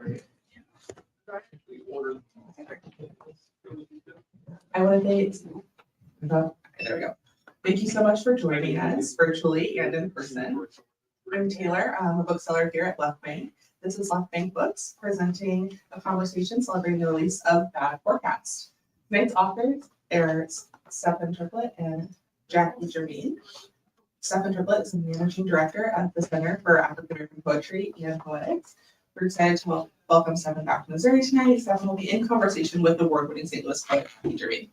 I want to thank, there we go. Thank you so much for joining us virtually and in person. I'm Taylor. I'm a bookseller here at Left Bank. This is Left Bank Books presenting a conversation celebrating the release of Bad Forecast. Tonight's authors are Steffan Triplett and Jacqui Germain. Steffan Triplett is the managing director at the Center for African American Poetry and Poetics. We're excited to welcome Steffan back to Missouri tonight. Steffan will be in conversation with award-winning St. Louis poet Jacqui Germain.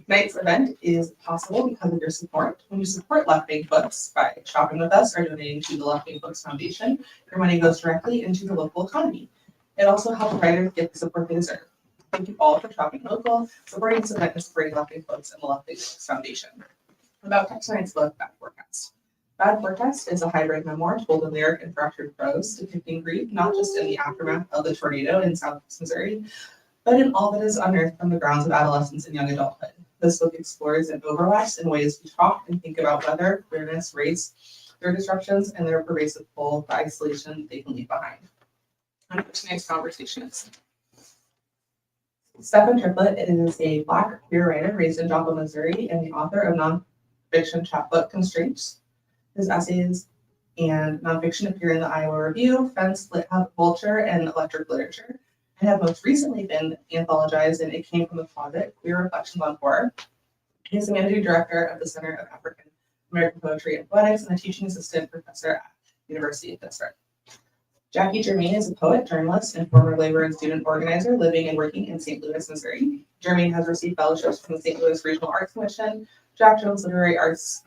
Tonight's event is possible because of your support. When you support Left Bank Books by shopping with us or donating to the Left Bank Books Foundation, your money goes directly into the local economy. It also helps writers get the support they deserve. Thank you all for shopping local, supporting this event, and supporting Left Bank Books and the Left Bank Books Foundation. About tonight's book, Bad Forecast. Bad Forecast is a hybrid memoir told in lyric and fractured prose, depicting grief not just in the aftermath of the tornado in southwest Missouri, but in all that is unearthed from the grounds of adolescence and young adulthood. This book explores and overlaps in ways we talk and think about weather, queerness, race, their disruptions, and their pervasive pull, the isolation they can leave behind. On to tonight's conversation is Steffan Triplett is a Black queer writer raised in Joplin, Missouri, and the author of nonfiction chapbook Constraints. His essays and nonfiction appear in the Iowa Review, Fence, Lit Hub, Vulture, and Electric Literature, and have most recently been anthologized in It Came from the Closet, Queer Reflections on Horror. He is the managing director of the Center of African American Poetry and Poetics and a teaching assistant professor at University of Pittsburgh. Jacqui Germain is a poet, journalist, and former labor and student organizer living and working in St. Louis, Missouri. Germain has received fellowships from the St. Louis Regional Arts Commission, Jack Jones Literary Arts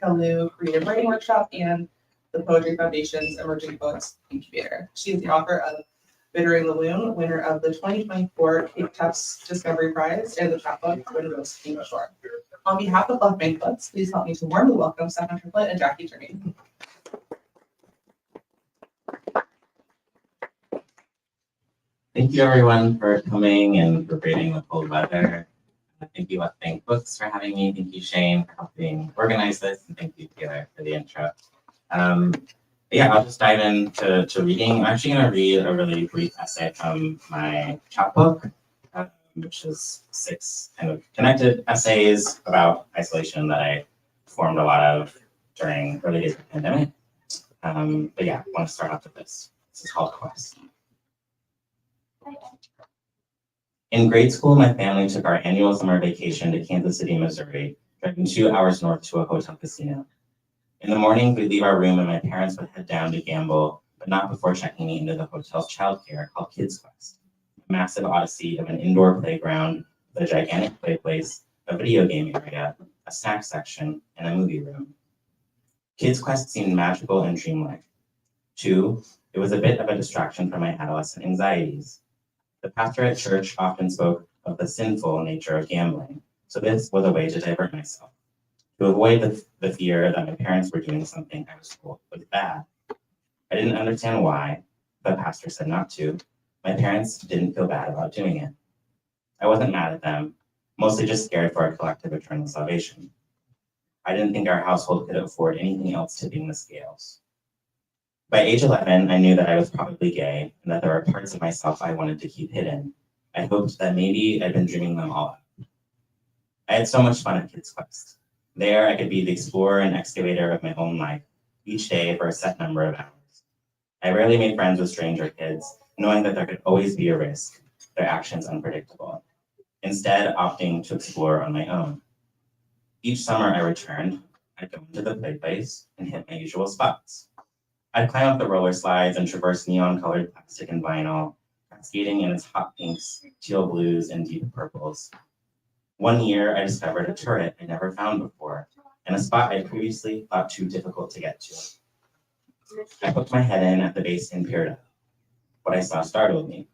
Kalu Creative Writing Workshop, and the Poetry Foundation's Emerging Poets Incubator. She is the author of Bittering the Loon, winner of the 2024 Cape Tufts Discovery Prize, and the chapbook When Rose Came Ashore. On behalf of Left Bank Books, please help me to warmly welcome Steffan Triplett and Jacqui Germain. Thank you everyone for coming and for braving the cold weather. Thank you Left Bank Books for having me. Thank you Shane for helping organize this, and thank you Taylor for the intro. Yeah, I'll just dive into reading. I'm actually going to read a really brief essay from my chapbook, which is 6 kind of connected essays about isolation that I formed a lot of during early days of the pandemic. But yeah, I want to start off with this. This is called Quest. In grade school, my family took our annual summer vacation to Kansas City, Missouri, driving 2 hours north to a hotel casino. In the morning, we'd leave our room and my parents would head down to gamble, but not before checking me into the hotel's childcare called Kids Quest, a massive odyssey of an indoor playground with a gigantic play place, a video game area, a snack section, and a movie room. Kids Quest seemed magical and dreamlike. 2, it was a bit of a distraction from my adolescent anxieties. The pastor at church often spoke of the sinful nature of gambling, so this was a way to divert myself, to avoid the fear that my parents were doing something I was told was bad. I didn't understand why, but the pastor said not to. My parents didn't feel bad about doing it. I wasn't mad at them, mostly just scared for our collective eternal salvation. I didn't think our household could afford anything else tipping the scales. By age 11, I knew that I was probably gay and that there were parts of myself I wanted to keep hidden. I hoped that maybe I'd been dreaming them all up. I had so much fun at Kids Quest. There, I could be the explorer and excavator of my own life, each day for a set number of hours. I rarely made friends with stranger kids, knowing that there could always be a risk, their actions unpredictable, instead opting to explore on my own. Each summer I returned, I'd go into the play place and hit my usual spots. I'd climb up the roller slides and traverse neon-colored plastic and vinyl, cascading in its hot pinks, teal blues, and deep purples. One year, I discovered a turret I'd never found before, and a spot I'd previously thought too difficult to get to. I poked my head in at the base and peered up. What I saw startled me.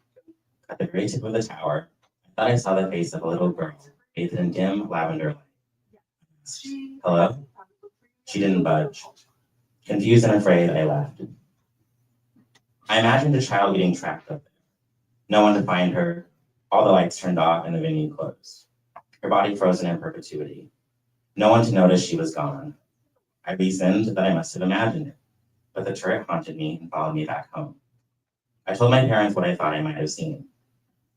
At the very tip of the tower, I thought I saw the face of a little girl, bathed in dim lavender light. Hello? She didn't budge. Confused and afraid, I left. I imagined a child getting trapped up there. No one to find her, all the lights turned off and the venue closed. Her body frozen in perpetuity. No one to notice she was gone. I reasoned that I must have imagined it, but the turret haunted me and followed me back home. I told my parents what I thought I might have seen.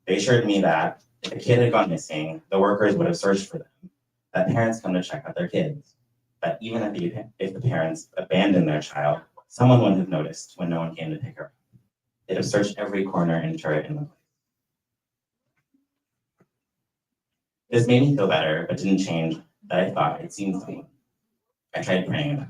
They assured me that if a kid had gone missing, the workers would have searched for them, that parents come to check out their kids, that even if the parents abandoned their child, someone would have noticed when no one came to pick her up. They'd have searched every corner and turret in the place. This made me feel better, but didn't change that I thought I'd seen someone. I tried praying.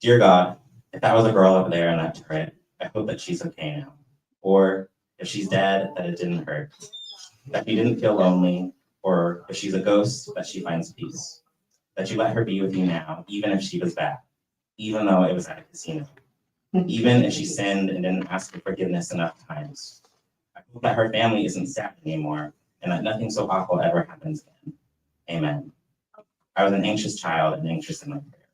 Dear God, if that was a girl up there in that turret, I hope that she's okay now. Or if she's dead, that it didn't hurt. That she didn't feel lonely, or if she's a ghost, that she finds peace. That you let her be with you now, even if she was bad, even though it was at a casino. Even if she sinned and didn't ask for forgiveness enough times. I hope that her family isn't sad anymore, and that nothing so awful ever happens again. Amen. I was an anxious child and anxious in my prayer.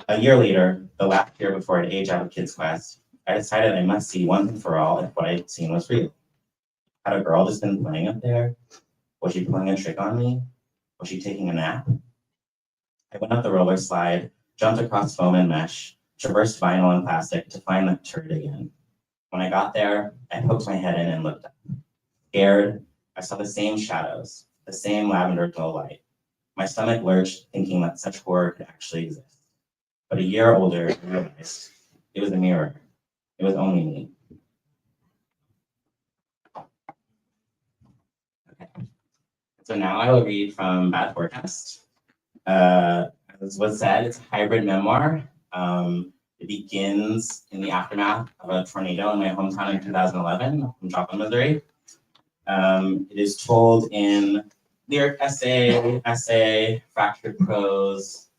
A year later, the last year before I'd age out of Kids Quest, I decided I must see once and for all if what I'd seen was real. Had a girl just been playing up there? Was she pulling a trick on me? Was she taking a nap? I went up the roller slide, jumped across foam and mesh, traversed vinyl and plastic to find that turret again. When I got there, I poked my head in and looked up. Scared, I saw the same shadows, the same lavender glow light. My stomach lurched, thinking that such horror could actually exist. But a year older, I realized it was a mirror. It was only me. Okay. So now I will read from Bad Forecast. As was said, it's a hybrid memoir. It begins in the aftermath of a tornado in my hometown in 2011 from Joplin, Missouri. It is told in lyric essay, fractured prose,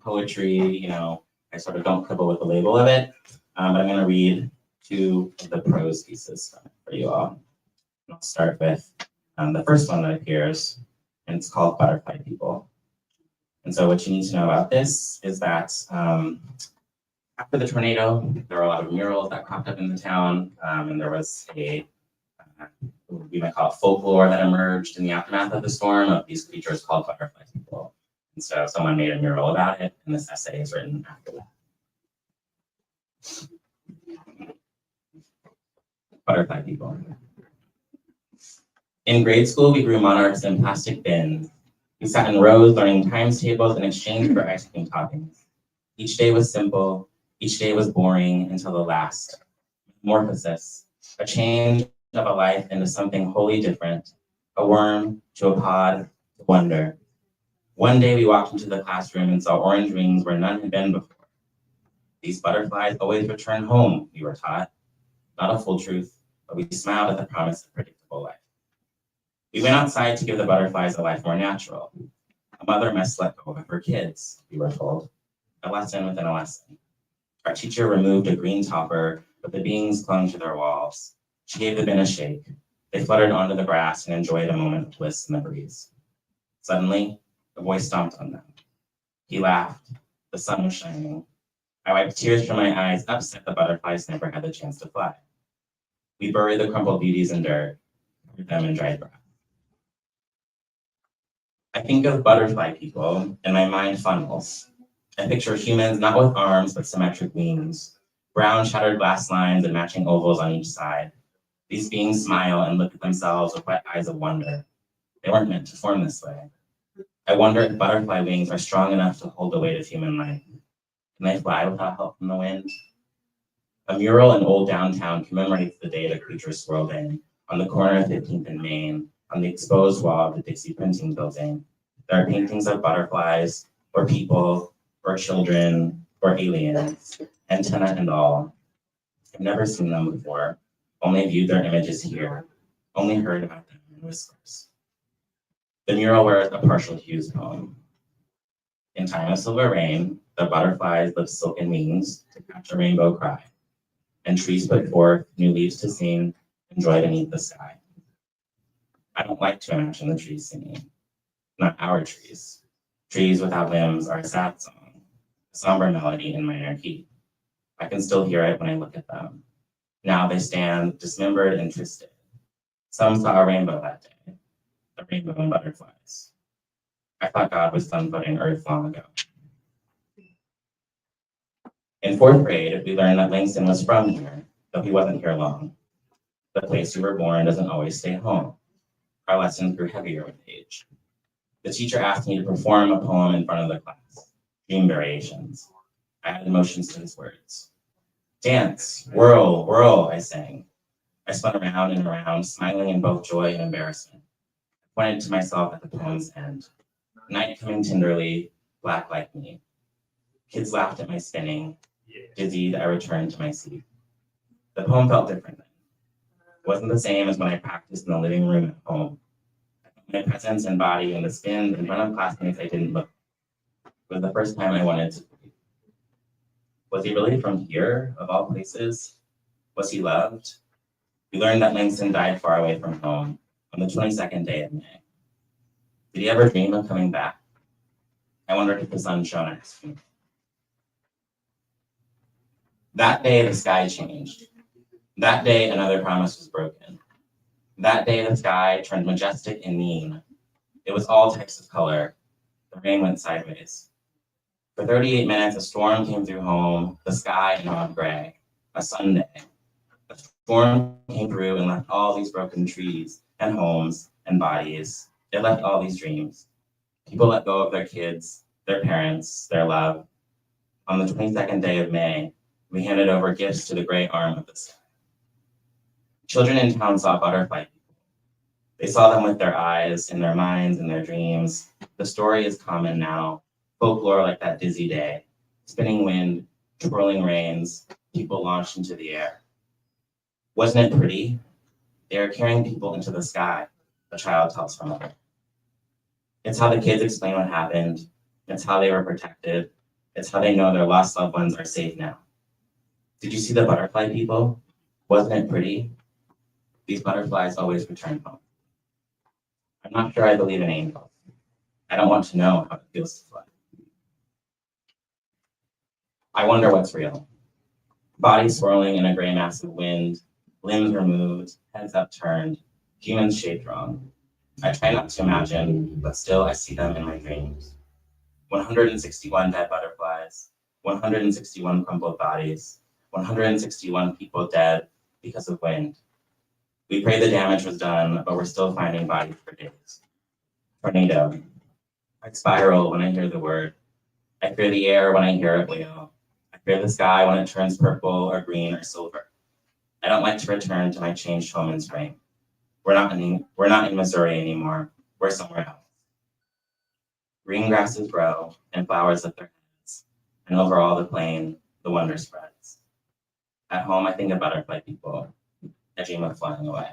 poetry. I sort of don't quibble with the label of it, but I'm going to read two of the prose pieces for you all. I'll start with the first one that appears, and it's called Butterfly People. And so what you need to know about this is that after the tornado, there were a lot of murals that cropped up in the town, and there was we might call it folklore that emerged in the aftermath of the storm of these creatures called butterfly people. And so someone made a mural about it, and this essay is written after that. Butterfly people. In grade school, we grew monarchs in plastic bins. We sat in rows learning times tables in exchange for ice cream toppings. Each day was simple. Each day was boring until the last. Metamorphosis, a change of a life into something wholly different, a worm to a pod to wonder. One day we walked into the classroom and saw orange rings where none had been before. These butterflies always return home, we were taught. Not a full truth, but we smiled at the promise of predictable life. We went outside to give the butterflies a life more natural. A mother must let go of her kids, we were told. A lesson within a lesson. Our teacher removed a green topper, but the beings clung to their walls. She gave the bin a shake. They fluttered onto the grass and enjoyed a moment of bliss in the breeze. Suddenly, a boy stomped on them. He laughed. The sun was shining. I wiped tears from my eyes, upset the butterflies never had the chance to fly. We buried the crumpled beauties in dirt, covered them in dried grass. I think of butterfly people, and my mind funnels. I picture humans not with arms, but symmetric wings, brown shattered glass lines and matching ovals on each side. These beings smile and look at themselves with wet eyes of wonder. They weren't meant to form this way. I wonder if butterfly wings are strong enough to hold the weight of human life. Can they fly without help from the wind? A mural in old downtown commemorates the day the creatures swirled in, on the corner of 15th and Main, on the exposed wall of the Dixie Printing Building. There are paintings of butterflies, or people, or children, or aliens, antenna and all. I've never seen them before, only viewed their images here, only heard about them in whispers. The mural wears a partial Hughes poem. In time of silver rain, the butterflies lift silken wings to catch a rainbow cry, and trees put forth new leaves to sing and joy beneath the sky. I don't like to imagine the trees singing, not our trees. Trees without limbs are a sad song, a somber melody in minor key. I can still hear it when I look at them. Now they stand dismembered and twisted. Some saw a rainbow that day, a rainbow in butterflies. I thought God was done putting Earth long ago. In fourth grade, we learned that Langston was from here, but he wasn't here long. The place you were born doesn't always stay home. Our lessons grew heavier with age. The teacher asked me to perform a poem in front of the class, Dream Variations. I added emotions to his words. Dance, whirl, whirl, I sang. I spun around and around, smiling in both joy and embarrassment. I pointed to myself at the poem's end. Night coming tenderly, black like me. Kids laughed at my spinning. Dizzied, I returned to my seat. The poem felt different then. It wasn't the same as when I practiced in the living room at home. My presence and body and the spin in front of classmates I didn't look. It was the first time I wanted to breathe. Was he really from here, of all places? Was he loved? We learned that Langston died far away from home on the 22nd day of May. Did he ever dream of coming back? I wondered if the sun shone at his funeral. That day, the sky changed. That day, another promise was broken. That day, the sky turned majestic and mean. It was all types of color. The rain went sideways. For 38 minutes, a storm came through home, the sky in olive gray, a Sunday. A storm came through and left all these broken trees and homes and bodies. It left all these dreams. People let go of their kids, their parents, their love. On the 22nd day of May, we handed over gifts to the gray arm of the sky. Children in town saw butterfly people. They saw them with their eyes, in their minds, in their dreams. The story is common now, folklore like that dizzy day, spinning wind, twirling rains, people launched into the air. Wasn't it pretty? They are carrying people into the sky, a child tells her mother. It's how the kids explain what happened. It's how they were protected. It's how they know their lost loved ones are safe now. Did you see the butterfly people? Wasn't it pretty? These butterflies always return home. I'm not sure I believe in angels. I don't want to know how it feels to fly. I wonder what's real. Bodies swirling in a gray mass of wind, limbs removed, heads upturned, humans shaped wrong. I try not to imagine, but still I see them in my dreams. 161 dead butterflies, 161 crumpled bodies, 161 people dead because of wind. We pray the damage was done, but we're still finding bodies for days. Tornado. I spiral when I hear the word. I fear the air when I hear it wail. I fear the sky when it turns purple or green or silver. I don't like to return to my changed home in spring. We're not in Missouri anymore. We're somewhere else. Green grasses grow and flowers lift their heads, and over all the plain, the wonder spreads. At home, I think of butterfly people. I dream of flying away.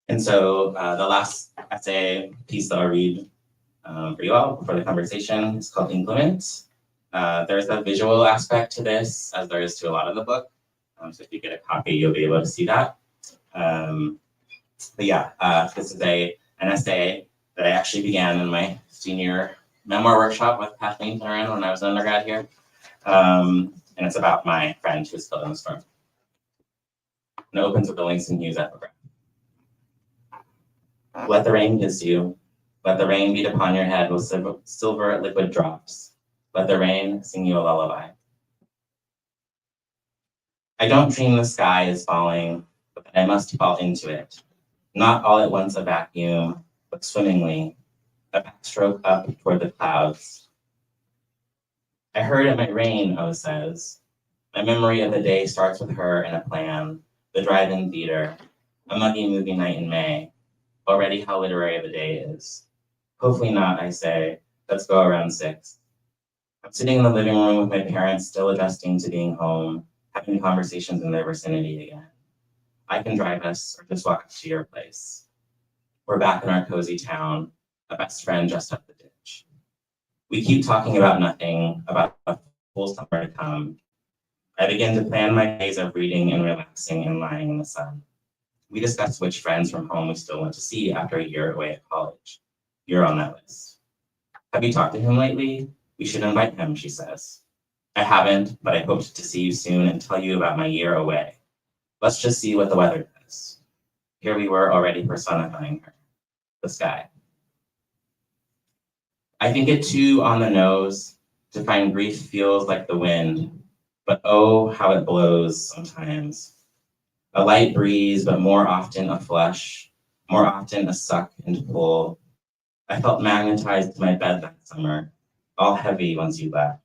And so the last essay piece that I'll read for you all for the conversation is called Inclement. There's a visual aspect to this, as there is to a lot of the book. So if you get a copy, you'll be able to see that. This is an essay that I actually began in my senior memoir workshop with Kathleen Turin when I was an undergrad here. And it's about my friend who's killed in the storm. And it opens with the Langston Hughes epigraph. Let the rain kiss you. Let the rain beat upon your head with silver liquid drops. Let the rain sing you a lullaby. I don't dream the sky is falling, but that I must fall into it. Not all at once a vacuum, but swimmingly, a backstroke up toward the clouds. I heard it might rain, O says. My memory of the day starts with her and a plan, the drive-in theater, a muggy movie night in May. Already how literary the day is. Hopefully not, I say. Let's go around 6. I'm sitting in the living room with my parents still adjusting to being home, having conversations in their vicinity again. I can drive us or just walk to your place. We're back in our cozy town, a best friend just up the ditch. We keep talking about nothing, about a full summer to come. I begin to plan my days of reading and relaxing and lying in the sun. We discuss which friends from home we still want to see after a year away at college. You're on that list. Have you talked to him lately? We should invite him, she says. I haven't, but I hoped to see you soon and tell you about my year away. Let's just see what the weather does. Here we were already personifying her, the sky. I think it too on the nose, to find grief feels like the wind, but oh, how it blows sometimes. A light breeze, but more often a flush, more often a suck and pull. I felt magnetized to my bed that summer, all heavy once you left.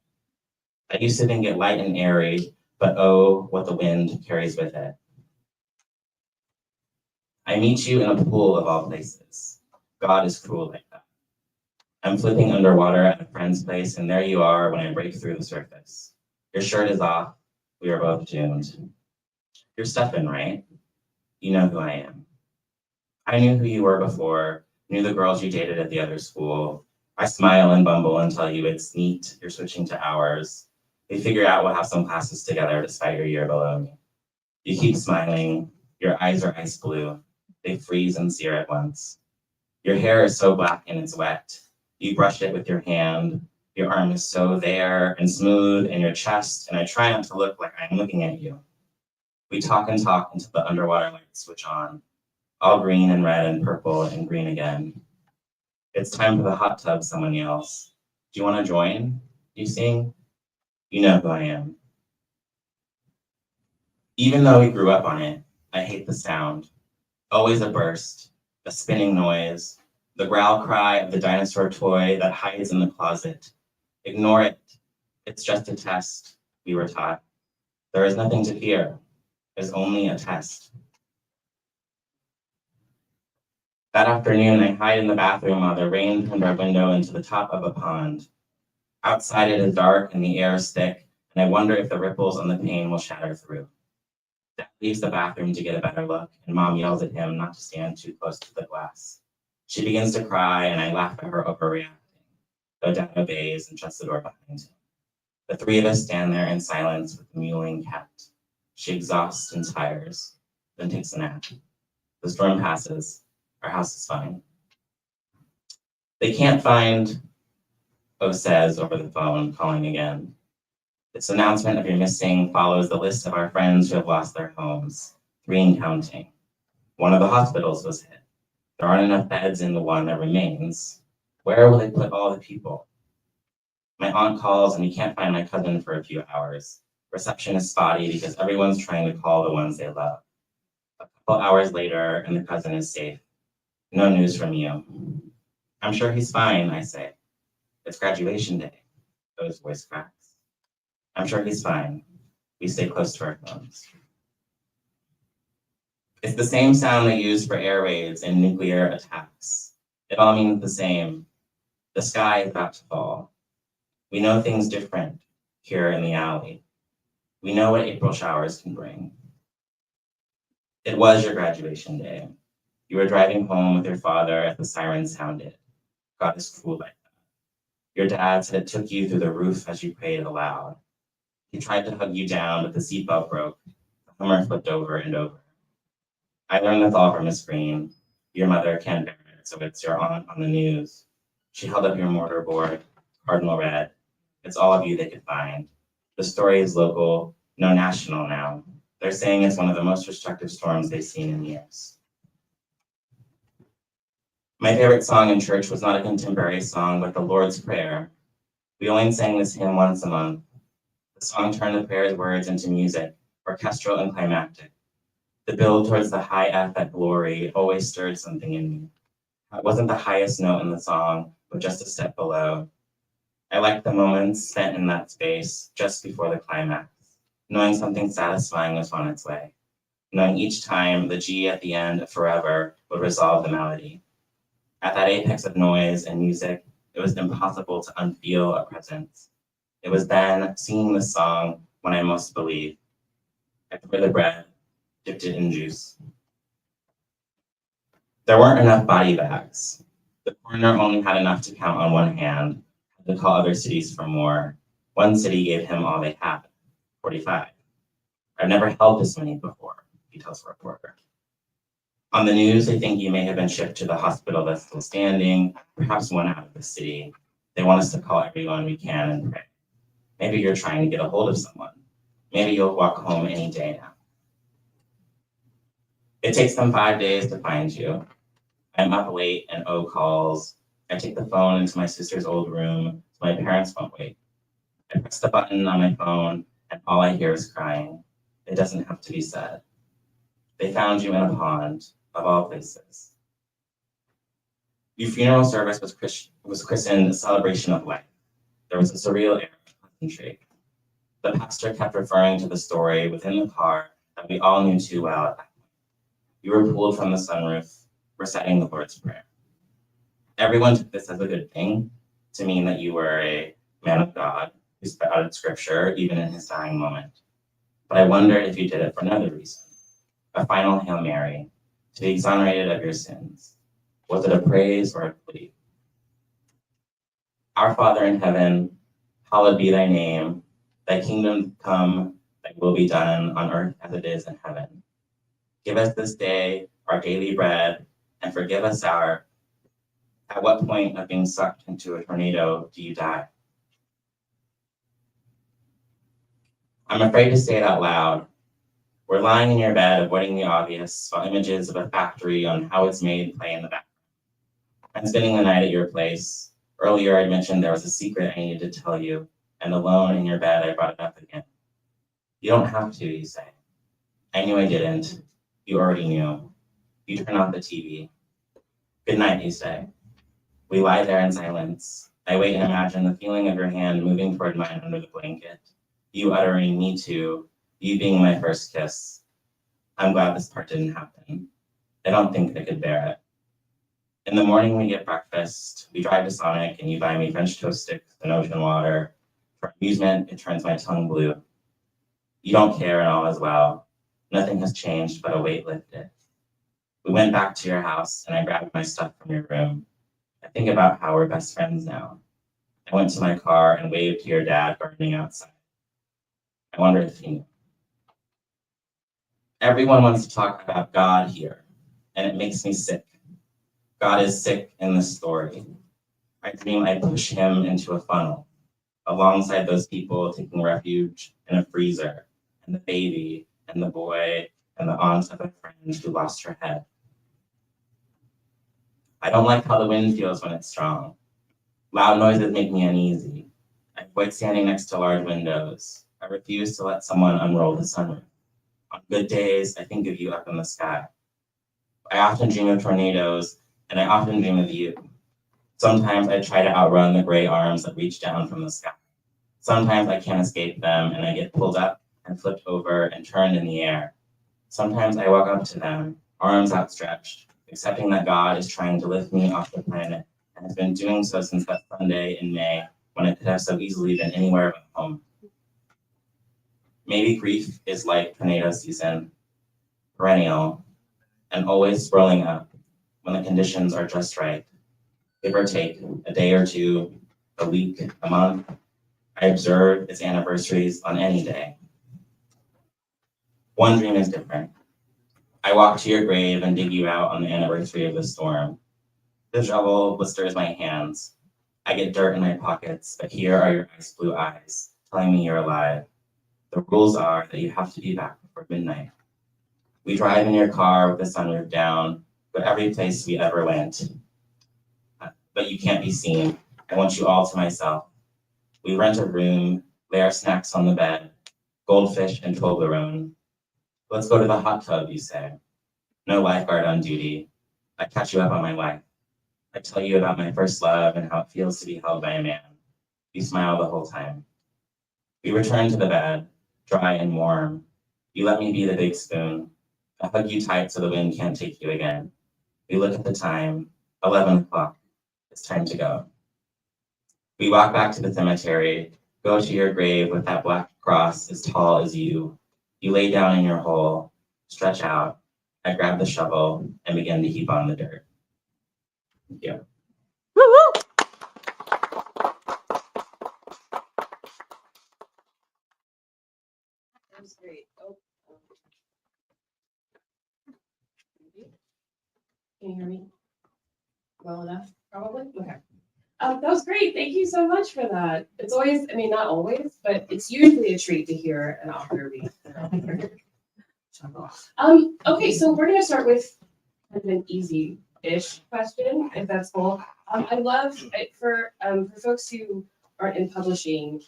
I used to think it light and airy, but oh, what the wind carries with it. I meet you in a pool of all places. God is cruel like that. I'm flipping underwater at a friend's place, and there you are when I break through the surface. Your shirt is off. We are both doomed. You're Steffan, right? You know who I am. I knew who you were before, knew the girls you dated at the other school. I smile and bumble and tell you it's neat, you're switching to ours. We figure out we'll have some classes together despite your year below me. You keep smiling, your eyes are ice blue. They freeze and sear at once. Your hair is so black and it's wet. You brush it with your hand. Your arm is so there and smooth in your chest, and I try not to look like I'm looking at you. We talk until the underwater lights switch on, all green and red and purple and green again. It's time for the hot tub, someone yells. Do you want to join? You sing? You know who I am. Even though we grew up on it, I hate the sound. Always a burst, a spinning noise, the growl cry of the dinosaur toy that hides in the closet. Ignore it. It's just a test, we were taught. There is nothing to fear. There's only a test. That afternoon, I hide in the bathroom while the rain turned our window into the top of a pond. Outside it is dark and the air is thick, and I wonder if the ripples on the pane will shatter through. Dad leaves the bathroom to get a better look, and Mom yells at him not to stand too close to the glass. She begins to cry, and I laugh at her overreacting, though Dad obeys and shuts the door behind him. The three of us stand there in silence with the mewling cat. She exhausts and tires, then takes a nap. The storm passes. Our house is fine. They can't find, O says over the phone, calling again. This announcement of your missing follows the list of our friends who have lost their homes, 3 and counting. One of the hospitals was hit. There aren't enough beds in the one that remains. Where will they put all the people? My aunt calls and we can't find my cousin for a few hours. Reception is spotty because everyone's trying to call the ones they love. A couple hours later and the cousin is safe. No news from you. I'm sure he's fine, I say. It's graduation day. Those voice cracks. I'm sure he's fine. We stay close to our phones. It's the same sound they use for air raids and nuclear attacks. It all means the same. The sky is about to fall. We know things different here in the alley. We know what April showers can bring. It was your graduation day. You were driving home with your father as the siren sounded. God is cruel like that. Your dad said it took you through the roof as you prayed aloud. He tried to hug you down, but the seatbelt broke. The Hummer flipped over and over. I learned this all from a screen. Your mother can't bear it, so it's your aunt on the news. She held up your mortarboard, cardinal red. It's all of you they could find. The story is local, no national now. They're saying it's one of the most destructive storms they've seen in years. My favorite song in church was not a contemporary song, but the Lord's Prayer. We only sang this hymn once a month. The song turned the prayer's words into music, orchestral and climactic. The build towards the high F at glory always stirred something in me. It wasn't the highest note in the song, but just a step below. I liked the moments spent in that space just before the climax, knowing something satisfying was on its way, knowing each time the G at the end of forever would resolve the melody. At that apex of noise and music, it was impossible to unfeel a presence. It was then, singing this song, when I most believed. I prepared the bread, dipped it in juice. There weren't enough body bags. The coroner only had enough to count on one hand, had to call other cities for more. One city gave him all they had, 45. I've never held this many before, he tells a reporter. On the news, they think you may have been shipped to the hospital that's still standing, perhaps one out of the city. They want us to call everyone we can and pray. Maybe you're trying to get a hold of someone. Maybe you'll walk home any day now. It takes them 5 days to find you. I'm up late and O calls. I take the phone into my sister's old room so my parents won't wake. I press the button on my phone and all I hear is crying. It doesn't have to be said. They found you in a pond, of all places. Your funeral service was christened a celebration of life. There was a surreal air of pleasantry. The pastor kept referring to the story within the car that we all knew too well at that point. You were pulled from the sunroof, reciting the Lord's Prayer. Everyone took this as a good thing, to mean that you were a man of God who spouted scripture even in his dying moment. But I wonder if you did it for another reason, a final Hail Mary, to be exonerated of your sins. Was it a praise or a plea? Our Father in heaven, hallowed be thy name. Thy kingdom come, thy will be done on earth as it is in heaven. Give us this day our daily bread, and forgive us at what point of being sucked into a tornado do you die? I'm afraid to say it out loud. We're lying in your bed, avoiding the obvious, while images of a factory on how it's made play in the background. I'm spending the night at your place. Earlier, I mentioned there was a secret I needed to tell you, and alone in your bed, I brought it up again. You don't have to, you say. I knew I didn't. You already knew. You turn off the TV. Good night, you say. We lie there in silence. I wait and imagine the feeling of your hand moving toward mine under the blanket. You uttering me too, you being my first kiss. I'm glad this part didn't happen. I don't think I could bear it. In the morning, we get breakfast. We drive to Sonic, and you buy me French toast sticks and ocean water. For amusement, it turns my tongue blue. You don't care, and all is well. Nothing has changed but a weight lifted. We went back to your house, and I grabbed my stuff from your room. I think about how we're best friends now. I went to my car and waved to your dad gardening outside. I wonder if he knew. Everyone wants to talk about God here, and it makes me sick. God is sick in this story. I dream I push him into a funnel, alongside those people taking refuge in a freezer, and the baby, and the boy, and the aunt of a friend who lost her head. I don't like how the wind feels when it's strong. Loud noises make me uneasy. I avoid standing next to large windows. I refuse to let someone unroll the sunroof. On good days, I think of you up in the sky. I often dream of tornadoes, and I often dream of you. Sometimes I try to outrun the gray arms that reach down from the sky. Sometimes I can't escape them, and I get pulled up and flipped over and turned in the air. Sometimes I walk up to them, arms outstretched, accepting that God is trying to lift me off the planet, and has been doing so since that Sunday in May, when it could have so easily been anywhere but home. Maybe grief is like tornado season, perennial, and always swirling up when the conditions are just right. Give or take a day or two, a week, a month. I observe its anniversaries on any day. One dream is different. I walk to your grave and dig you out on the anniversary of the storm. The shovel blisters my hands. I get dirt in my pockets, but here are your ice blue eyes, telling me you're alive. The rules are that you have to be back before midnight. We drive in your car with the sunroof down, but every place we ever went. But you can't be seen. I want you all to myself. We rent a room, lay our snacks on the bed, goldfish and Toblerone. Let's go to the hot tub, you say. No lifeguard on duty. I catch you up on my life. I tell you about my first love and how it feels to be held by a man. You smile the whole time. We return to the bed, dry and warm. You let me be the big spoon. I hug you tight so the wind can't take you again. We look at the time, 11 o'clock. It's time to go. We walk back to the cemetery, go to your grave with that black cross as tall as you. You lay down in your hole, stretch out. I grab the shovel and begin to heap on the dirt. Thank you. Woo-woo! That was great. Oh, can you hear me well enough? Probably. Okay. That was great. Thank you so much for that. It's always, I mean, not always, but it's usually a treat to hear an author read. Okay, so we're gonna start with kind of an easy ish question, if that's cool. I love for folks who aren't in publishing,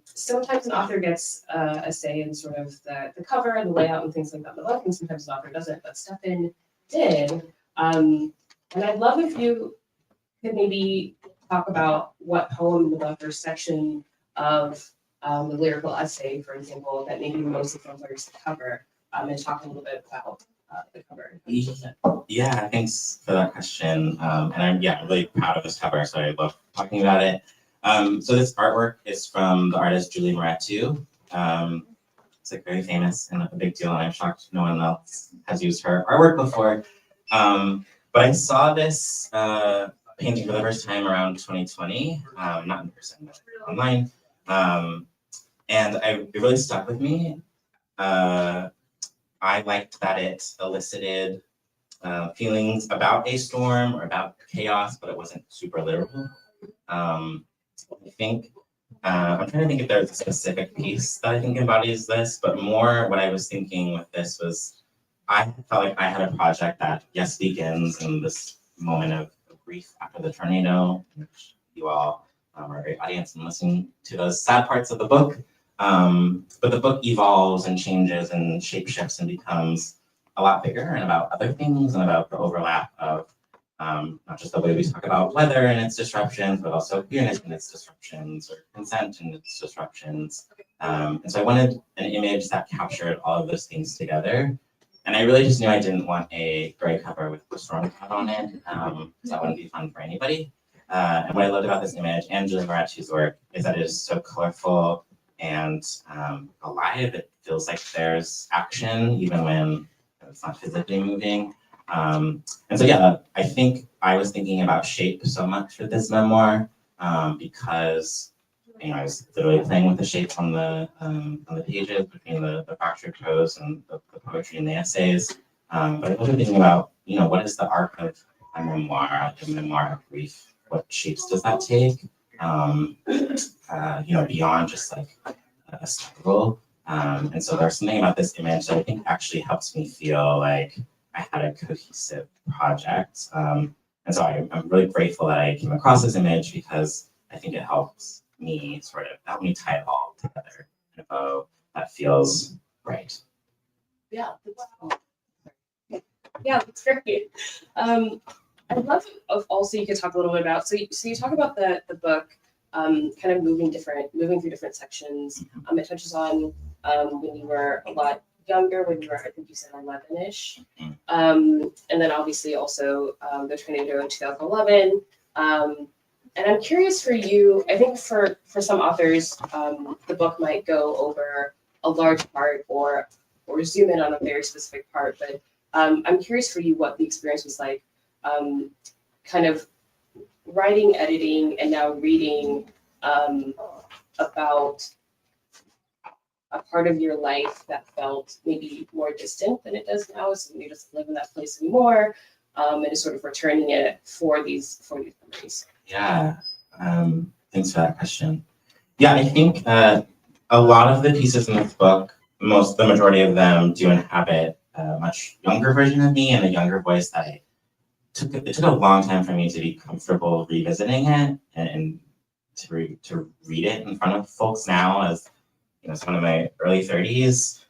sometimes an author gets a say in sort of the cover and the layout and things like that in the book, and sometimes an author doesn't, but Steffan did. And I'd love if you could maybe talk about what poem in the book or section of the lyrical essay, for example, that maybe most of the authors cover, and talk a little bit about the cover. Yeah, thanks for that question. And I'm really proud of this cover, so I love talking about it. So this artwork is from the artist Julie Maratu. It's like very famous and a big deal, and I'm shocked no one else has used her artwork before. But I saw this painting for the first time around 2020, not in person, but online. And it really stuck with me. I liked that it elicited feelings about a storm or about chaos, but it wasn't super literal. I think, I'm trying to think if there's a specific piece that I think embodies this, but more what I was thinking with this was, I felt like I had a project that, yes, begins in this moment of grief after the tornado, which you all are a great audience and listening to those sad parts of the book. But the book evolves and changes and shapeshifts and becomes a lot bigger and about other things and about the overlap of not just the way we talk about weather and its disruptions, but also queerness and its disruptions, or consent and its disruptions. And so I wanted an image that captured all of those things together. And I really just knew I didn't want a gray cover with the storm cloud on it, because that wouldn't be fun for anybody. And what I loved about this image and Julie Maratu's work is that it is so colorful and alive. It feels like there's action, even when it's not physically moving. And so, yeah, I think I was thinking about shape so much for this memoir, because I was literally playing with the shapes on the pages between the fractured prose and the poetry and the essays. But I was also thinking about, what is the arc of a memoir, the memoir of grief? What shapes does that take? Beyond just like a spiral. And so there's something about this image that I think actually helps me feel like I had a cohesive project. And so I'm really grateful that I came across this image, because I think it helps me help me tie it all together in a bow that feels right. Yeah, that's great. I'd love if also you could talk a little bit about, so you talk about the book kind of moving through different sections. It touches on when you were a lot younger, when you were, I think you said 11-ish. And then obviously also the tornado in 2011. And I'm curious for you, I think for some authors, the book might go over a large part or zoom in on a very specific part, but I'm curious for you what the experience was like, kind of writing, editing, and now reading about a part of your life that felt maybe more distant than it does now, so you just live in that place anymore, and is sort of returning it for these memories. Yeah, thanks for that question. Yeah, I think a lot of the pieces in this book, the majority of them do inhabit a much younger version of me and a younger voice that it took a long time for me to be comfortable revisiting it and to read it in front of folks now as someone in my early 30s,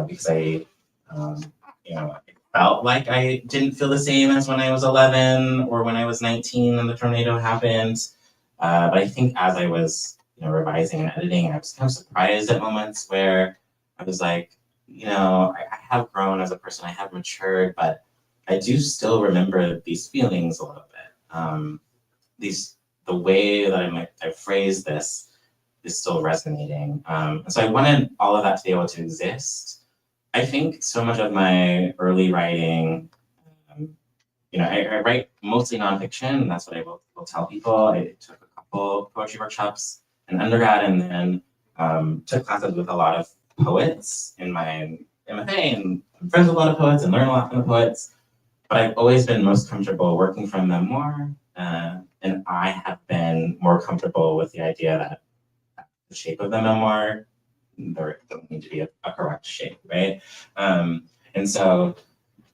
because I felt like I didn't feel the same as when I was 11 or when I was 19 and the tornado happened. But I think as I was revising and editing, I was kind of surprised at moments where I was like, I have grown as a person, I have matured, but I do still remember these feelings a little bit. The way that I phrase this is still resonating. And so I wanted all of that to be able to exist. I think so much of my early writing, I write mostly nonfiction, and that's what I will tell people. I took a couple poetry workshops in undergrad, and then took classes with a lot of poets in my MFA, and I'm friends with a lot of poets and learn a lot from the poets. But I've always been most comfortable working from memoir, and I have been more comfortable with the idea that the shape of the memoir, there doesn't need to be a correct shape, right? And so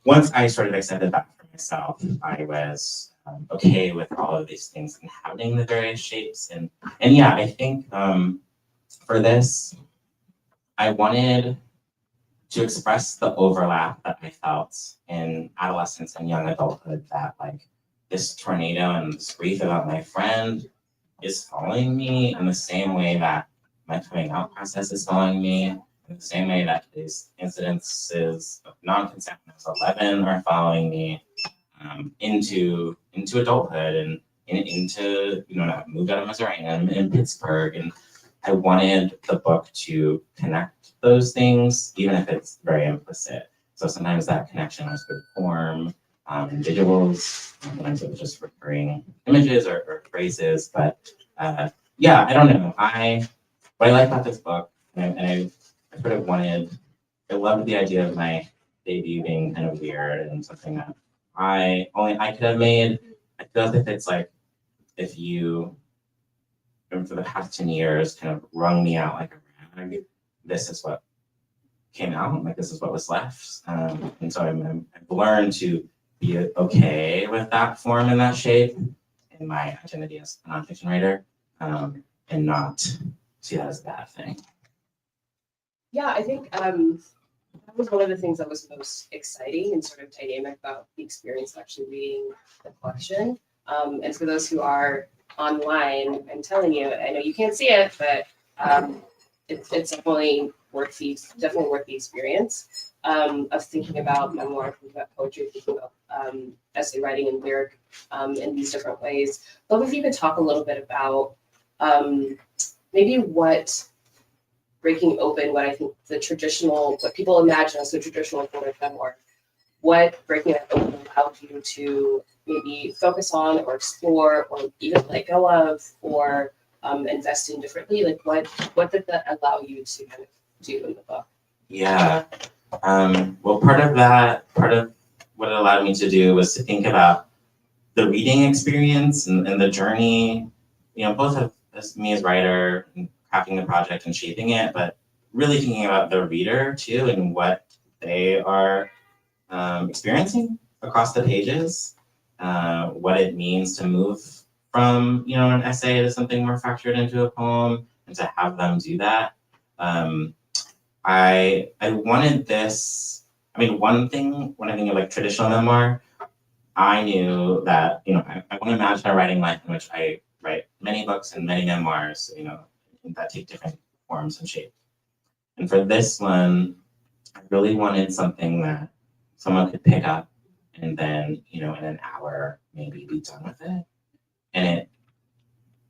once I sort of accepted that for myself, I was okay with all of these things inhabiting the various shapes. And yeah, I think for this, I wanted to express the overlap that I felt in adolescence and young adulthood, that like this tornado and this grief about my friend is following me in the same way that my coming out process is following me, in the same way that these incidences of non-consent when I was 11 are following me into adulthood and into, you know, I moved out of Missouri and I'm in Pittsburgh, and I wanted the book to connect those things, even if it's very implicit. So sometimes that connection was through form and visuals, sometimes it was just recurring images or phrases. But yeah, I don't know. What I like about this book, and I sort of wanted, I loved the idea of my debut being kind of weird and something that I could have made. I feel like it's like if you, for the past 10 years, kind of wrung me out like a rag, this is what came out, like this is what was left. And so I've learned to be okay with that form and that shape in my identity as a nonfiction writer, and not see that as a bad thing. Yeah, I think that was one of the things that was most exciting and sort of dynamic about the experience of actually reading the collection. And for those who are online, I'm telling you, I know you can't see it, but it's definitely worth the experience of thinking about memoir, thinking about poetry, thinking about essay writing and lyric in these different ways. Love if you could talk a little bit about maybe what breaking open what I think what people imagine as the traditional form of memoir, what breaking that open allowed you to maybe focus on or explore or even let go of or invest in differently? Like what did that allow you to kind of do in the book? Yeah. Well, part of what it allowed me to do was to think about the reading experience and the journey, you know, both as me as writer and crafting the project and shaping it, but really thinking about the reader too and what they are experiencing across the pages, what it means to move from, you know, an essay to something more fractured into a poem, and to have them do that. I wanted this. I mean, one thing when I think of like traditional memoir, I knew that, you know, I want to imagine a writing life in which I write many books and many memoirs, you know, that take different forms and shapes. And for this one, I really wanted something that someone could pick up and then, you know, in an hour maybe be done with it. And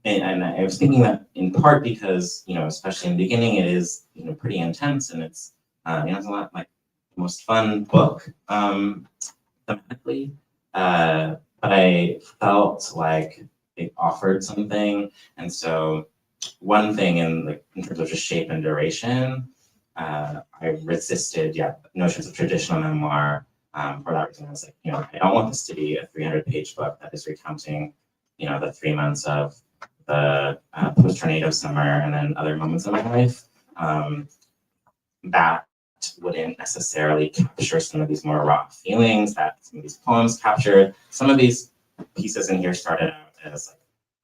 I was thinking that in part because, you know, especially in the beginning, it is, you know, pretty intense, and it's, you know, it's a lot like the most fun book thematically. But I felt like it offered something. And so one thing in terms of just shape and duration, I resisted, notions of traditional memoir. For that reason, I was like, you know, I don't want this to be a 300-page book that is recounting, you know, the 3 months of the post-tornado summer and then other moments in my life. That wouldn't necessarily capture some of these more raw feelings that some of these poems captured. Some of these pieces in here started out as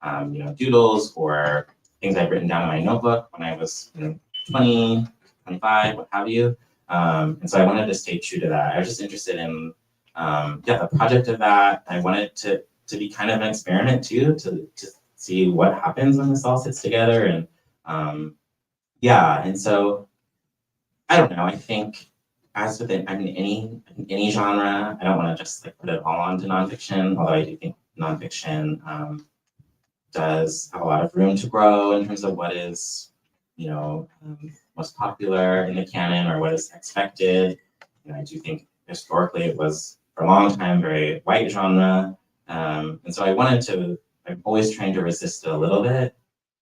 like, you know, doodles or things I'd written down in my notebook when I was, you know, 20, 25, what have you. And so I wanted to stay true to that. I was just interested in, the project of that. I wanted to be kind of an experiment too, to see what happens when this all sits together. And and so I don't know. I think as with any genre, I don't want to just like put it all onto nonfiction, although I do think nonfiction does have a lot of room to grow in terms of what is, you know, most popular in the canon or what is expected. You know, I do think historically it was for a long time very white genre, and so I'm always trying to resist it a little bit,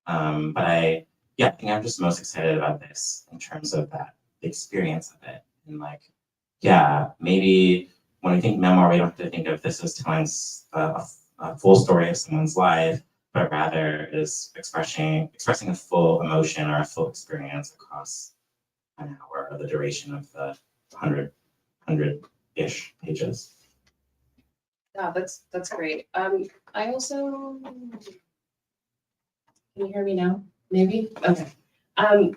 but I think I'm just most excited about this in terms of the experience of it, and like, maybe when we think memoir, we don't have to think of this as telling a full story of someone's life, but rather is expressing a full emotion or a full experience across an hour or the duration of the 100-ish pages. Yeah, that's great. I also, can you hear me now? Maybe? Okay. I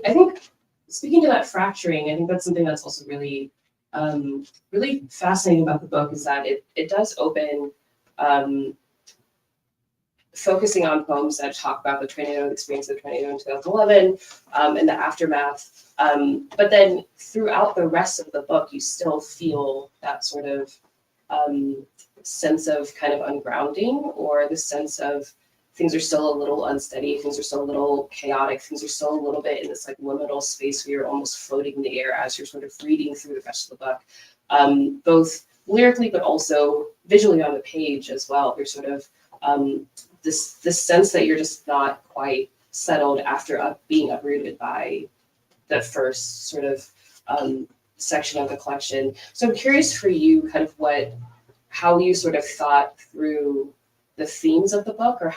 think speaking to that fracturing, I think that's something that's also really really fascinating about the book is that it does open focusing on poems that talk about the tornado, the experience of the tornado in 2011, and the aftermath. But then throughout the rest of the book, you still feel that sort of sense of kind of ungrounding, or the sense of things are still a little unsteady, things are still a little chaotic, things are still a little bit in this like liminal space where you're almost floating in the air as you're sort of reading through the rest of the book, both lyrically but also visually on the page as well. There's sort of this sense that you're just not quite settled after being uprooted by the first sort of section of the collection. So I'm curious for you, kind of how you sort of thought through the themes of the book, or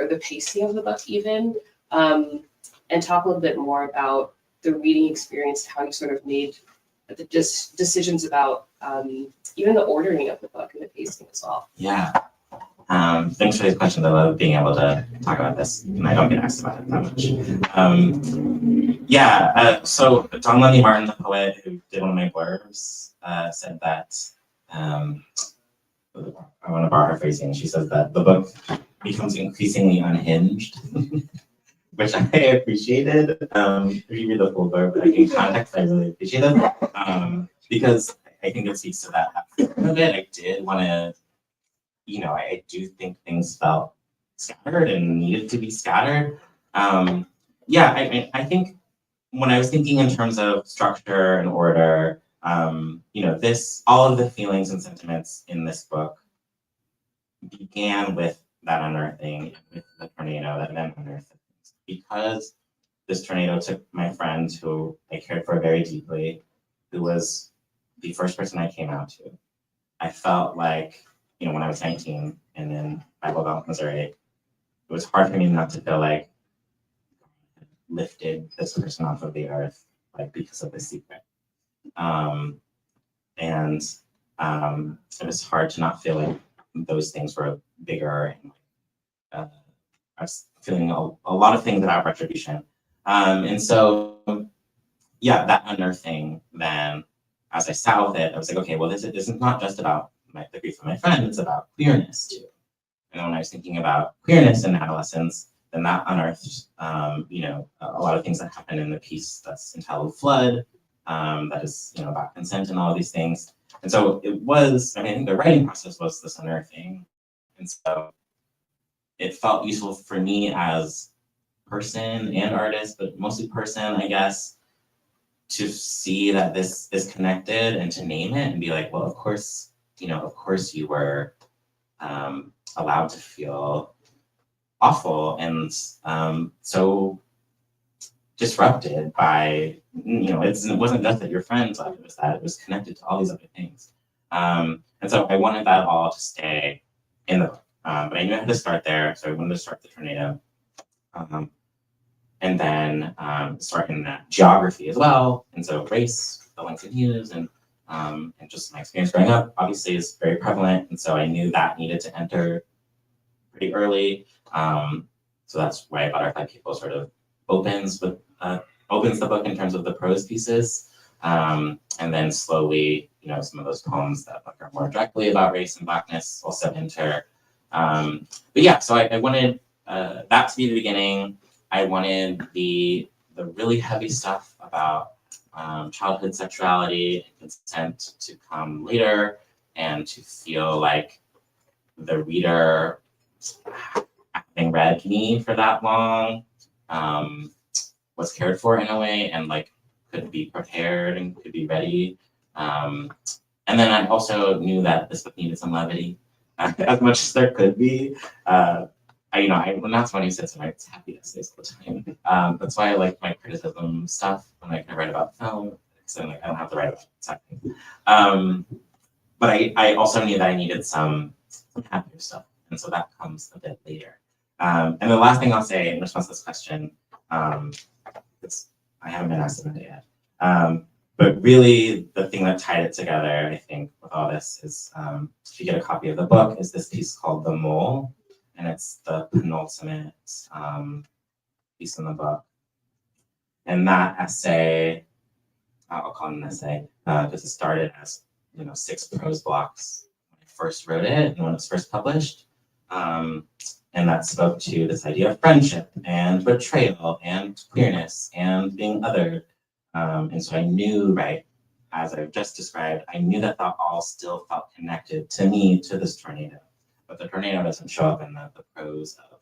the pacing of the book even, and talk a little bit more about the reading experience, how you sort of made the decisions about even the ordering of the book and the pacing as well. Yeah. Thanks for these questions. I love being able to talk about this, and I don't get asked about it that much. So Don Lundy Martin, the poet who did one of my blurbs, said that, I want to borrow her phrasing. She says that the book becomes increasingly unhinged, which I appreciated. If you read the full blurb, but in context, I really appreciate it, because I think it speaks to that aspect of it. I did want to, I do think things felt scattered and needed to be scattered. I think when I was thinking in terms of structure and order, all of the feelings and sentiments in this book began with that unearthing, with the tornado that then unearthed things. Because this tornado took my friend who I cared for very deeply, who was the first person I came out to. I felt like, when I was 19 and in Bible Belt, Missouri, it was hard for me not to feel like lifted this person off of the earth, like because of the secret. It was hard to not feel like those things were bigger. And I was feeling a lot of things about retribution. That unearthing, then as I sat with it, I was like, okay, well, this is not just about the grief of my friend, it's about queerness too. And when I was thinking about queerness in adolescence, then that unearthed, a lot of things that happen in the piece that's entitled Flood, that is, about consent and all of these things. And so it was, I think the writing process was this unearthing. And so it felt useful for me as person and artist, but mostly person, I guess, to see that this is connected and to name it and be like, well, of course you were allowed to feel awful and so disrupted by, it wasn't just that your friends left, it was that it was connected to all these other things. And so I wanted that all to stay in the book. But I knew I had to start there, so I wanted to start the tornado. And then start in that geography as well. And so race, the Langston Hughes, and just my experience growing up obviously is very prevalent. And so I knew that needed to enter pretty early. So that's why Butterfly People sort of opens the book in terms of the prose pieces. And then slowly, some of those poems that are more directly about race and Blackness also enter. So I wanted that to be the beginning. I wanted the really heavy stuff about childhood sexuality and consent to come later, and to feel like the reader, having read me for that long, was cared for in a way, and like could be prepared and could be ready. And then I also knew that this book needed some levity, as much as there could be. I'm not someone who sits and writes happy essays all the time. That's why I like my criticism stuff when I can write about film, because I don't have to write about something. But I also knew that I needed some happier stuff, and so that comes a bit later. And the last thing I'll say in response to this question, because I haven't been asked about it yet, but really the thing that tied it together, I think, with all this is, if you get a copy of the book, is this piece called The Mole, and it's the penultimate piece in the book. And that essay, I'll call it an essay, because it started as 6 prose blocks when I first wrote it and when it was first published. And that spoke to this idea of friendship and betrayal and queerness and being othered. And so I knew, right, as I've just described, I knew that all still felt connected to me, to this tornado. But the tornado doesn't show up in the prose of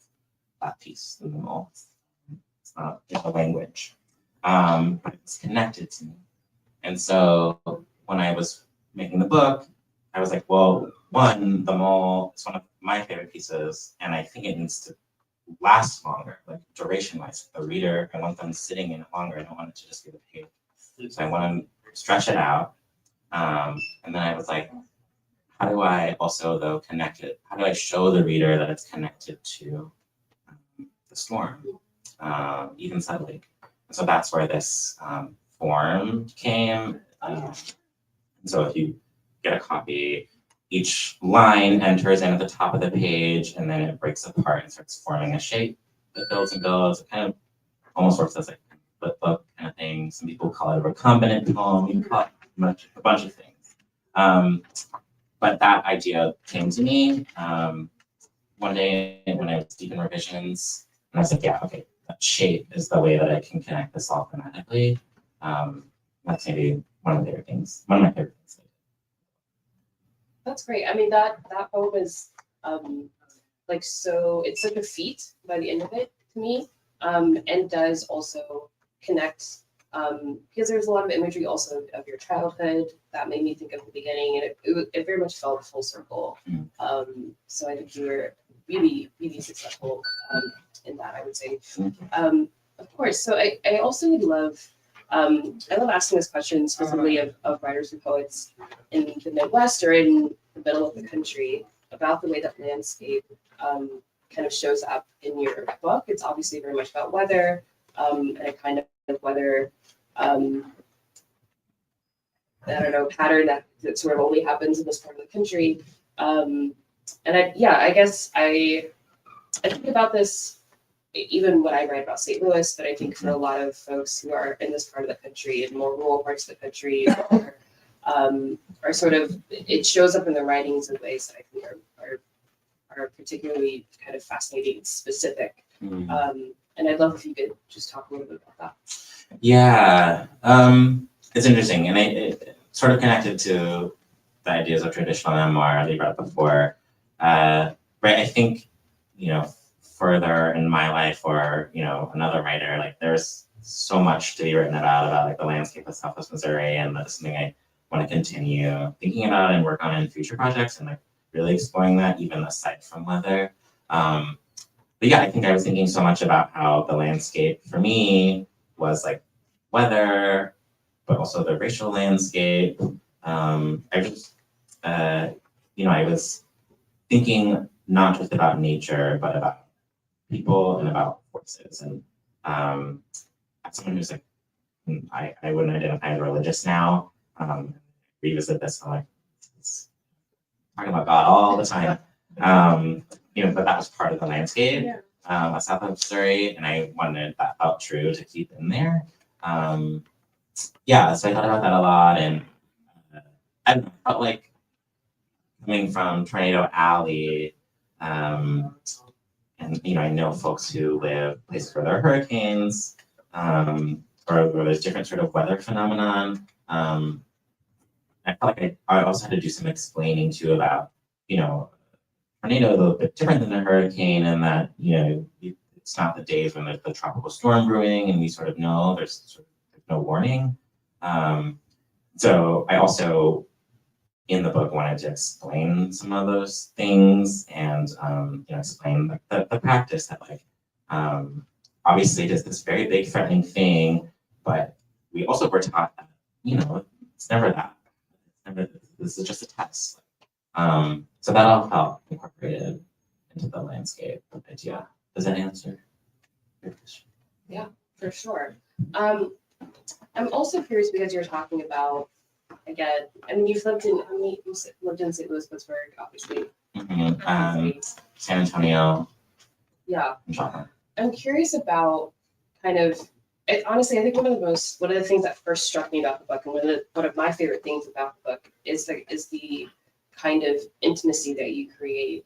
that piece in the mole. It's not in the language. But it's connected to me. And so when I was making the book, I was like, well, one, the mole is one of my favorite pieces, and I think it needs to last longer, like duration-wise. The reader, I want them sitting in it longer. I don't want it to just be the page. So I want to stretch it out. And then I was like, how do I also, though, connect it? How do I show the reader that it's connected to the storm, even subtly? And so that's where this form came. And so if you get a copy, each line enters in at the top of the page, and then it breaks apart and starts forming a shape that builds and builds. It kind of almost works as like a flip book kind of thing. Some people call it a recombinant poem. You can call it a bunch of things. But that idea came to me one day when I was deep in revisions, and I was like, yeah, okay, that shape is the way that I can connect this all phonetically. That's maybe one of my favorite things. That's great. I mean, that poem is so it's such a feat by the end of it to me, and does also connect because there's a lot of imagery also of your childhood that made me think of the beginning, and it very much felt full circle. So I think you were really, really successful in that, I would say. Of course. So I also would love. I love asking this question specifically of writers and poets in the Midwest or in the middle of the country about the way that landscape kind of shows up in your book. It's obviously very much about weather and a kind of weather, pattern that sort of only happens in this part of the country. And I guess I think about this even when I write about St. Louis, but I think for a lot of folks who are in this part of the country and more rural parts of the country are sort of, it shows up in the writings in ways that I think are particularly kind of fascinating and specific. And I'd love if you could just talk a little bit about that. Yeah, it's interesting, and it sort of connected to the ideas of traditional memoir that you brought up before. Right, I think, further in my life or, another writer, like there's so much to be written about like the landscape of Southwest Missouri, and that's something I want to continue thinking about and work on in future projects, and like really exploring that even aside from weather. But yeah, I think I was thinking so much about how the landscape for me was like weather, but also the racial landscape. I was thinking not just about nature, but about people and about forces. And as someone who's like, I wouldn't identify as religious now. Revisit this, I'm like, it's talking about God all the time. But that was part of the landscape of South Missouri, and I wanted that felt true to keep in there. So I thought about that a lot, and I felt like coming from Tornado Alley, and I know folks who live places where there are hurricanes, or where there's different sort of weather phenomenon. I felt like I also had to do some explaining too about, tornado a little bit different than a hurricane, and that, it's not the days when there's the tropical storm brewing and we sort of know there's no warning. So I also, in the book, wanted to explain some of those things and, explain the practice that obviously it is this very big threatening thing, but we also were taught that, it's never that. This is just a test. So that all felt incorporated into the landscape idea. Does that answer your question? Yeah, for sure. I'm also curious because you're talking about, again, I mean, you've lived in, I mean, you lived in St. Louis, Pittsburgh, obviously. San Antonio, Yeah. and Joplin. I'm curious about kind of, honestly, I think one of the things that first struck me about the book, and one of my favorite things about the book is the kind of intimacy that you create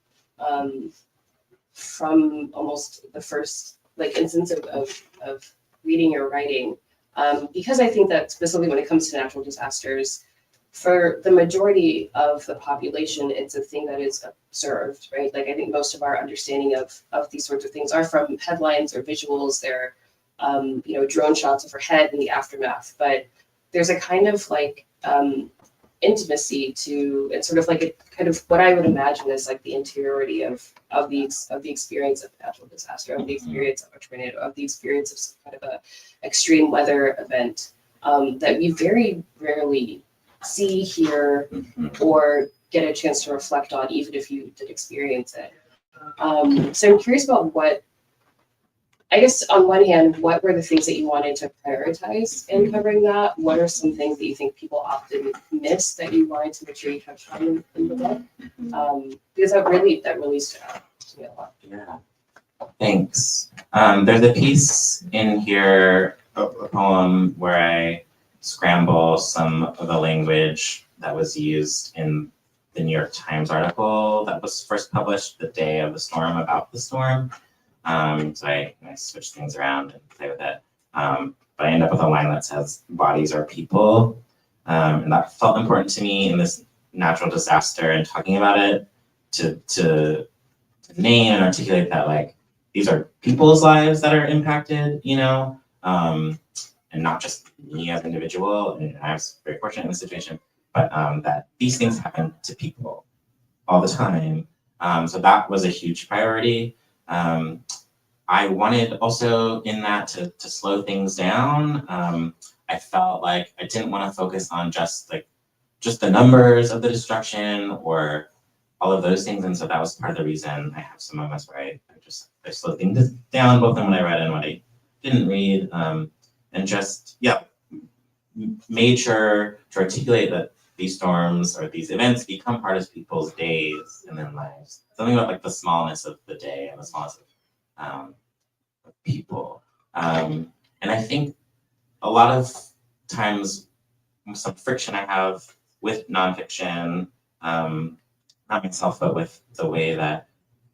from almost the first like instance of reading or writing. Because I think that specifically when it comes to natural disasters, for the majority of the population, it's a thing that is observed, right? Like I think most of our understanding of these sorts of things are from headlines or visuals. They're, drone shots overhead in the aftermath. But there's a kind of like intimacy to, it's sort of like a kind of what I would imagine is like the interiority of the experience of a natural disaster, of the experience of a tornado, of the experience of some kind of a extreme weather event that we very rarely see, hear, or get a chance to reflect on, even if you did experience it. So I'm curious about what, I guess on one hand, what were the things that you wanted to prioritize in covering that? What are some things that you think people often miss that you wanted to make sure you touched on in the book? Because that really stood out to me a lot. Yeah, thanks. There's a piece in here, a poem where I scramble some of the language that was used in the New York Times article that was first published the day of the storm, about the storm. So I switch things around and play with it. But I end up with a line that says, "Bodies are people." And that felt important to me in this natural disaster and talking about it, to name and articulate that, like, these are people's lives that are impacted, and not just me as an individual. And I was very fortunate in this situation, but that these things happen to people all the time. So that was a huge priority. I wanted also in that to slow things down. I felt like I didn't want to focus on just the numbers of the destruction or all of those things. And so that was part of the reason I have some moments where I slowed things down, both in what I read and what I didn't read. And just, made sure to articulate that these storms or these events become part of people's days and their lives. Something about like the smallness of the day and the smallness of people. And I think a lot of times some friction I have with nonfiction, not myself, but with the way that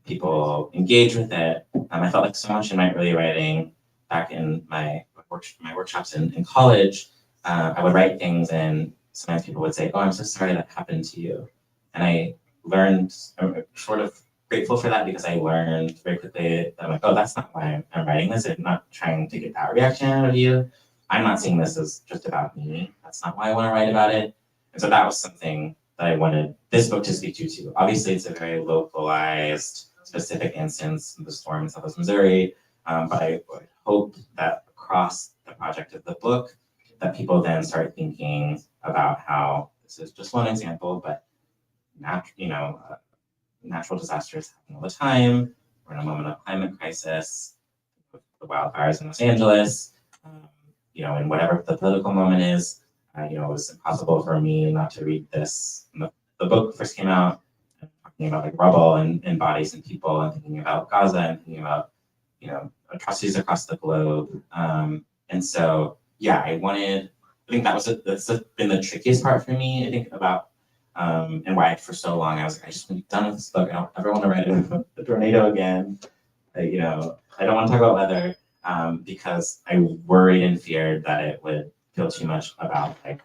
people engage with it. I felt like so much in my early writing back in my workshops in college, I would write things and sometimes people would say, "Oh, I'm so sorry that happened to you." And I learned, I'm sort of grateful for that, because I learned very quickly that I'm like, oh, that's not why I'm writing this. I'm not trying to get that reaction out of you. I'm not seeing this as just about me. That's not why I want to write about it. And so that was something that I wanted this book to speak to too. Obviously, it's a very localized, specific instance of the storm in Southwest Missouri. But I would hope that across the project of the book, that people then start thinking about how this is just one example, but natural disasters happen all the time. We're in a moment of climate crisis, the wildfires in Los Angeles, and whatever the political moment is. It was impossible for me not to read this. When the book first came out, talking about like rubble and bodies and people, and thinking about Gaza and thinking about atrocities across the globe. And so I think that's been the trickiest part for me. I think about and why for so long I was like, I just want to be done with this book. I don't ever want to write about the tornado again. I don't want to talk about weather because I worried and feared that it would feel too much about like